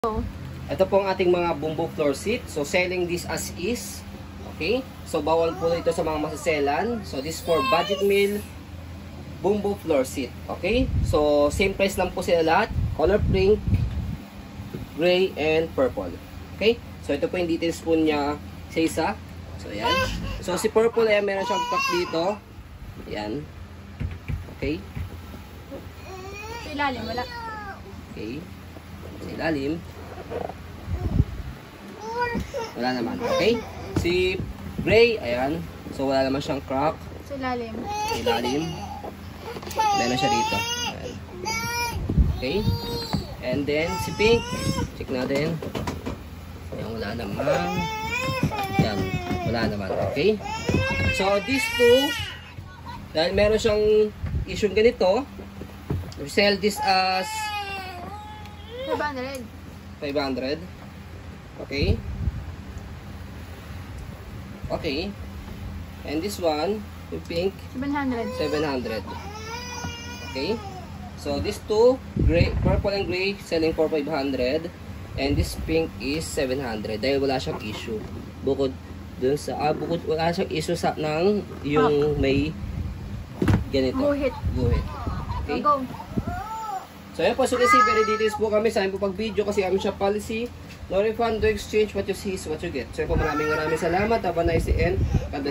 Ito po ang ating mga bumbo floor seat. So, selling this as is. Okay? So, bawal po ito sa mga masaselan. So, this for budget meal bumbo floor seat. Okay? So, same price lang po sila lahat. Color pink, gray, and purple. Okay? So, ito po yung details po niya sa isa. So, ayan. So, si purple ay meron siyang pack dito. Ayan. Okay? Sa ilalim, wala. Okay. Sa ilalim. Wala naman. Okay? Si gray, ayan. So, wala naman siyang crack. Sa ilalim. Sa ilalim. Meron siya dito. Ayan. Okay? And then, si pink. Check natin. Ayan, wala naman. Ayan. Wala naman. Okay? So, these two, dahil meron siyang issue ganito, we sell this as 500. 500. Okay. Okay. And this one, yung pink, 700. 700. Okay. So, these two, gray, purple and gray, selling for 500. And this pink is 700. Dahil wala siyang issue. Bukod dun sa, wala siyang issue sa, ng, yung may ganito. Guhit. Guhit. Okay. Go. So, ayan po. So, kasi very details po kami sa aming po pag-video kasi kami siya policy. No refund, no exchange. What you see is what you get. So, ayan po. Maraming salamat. Have a nice day and God bless.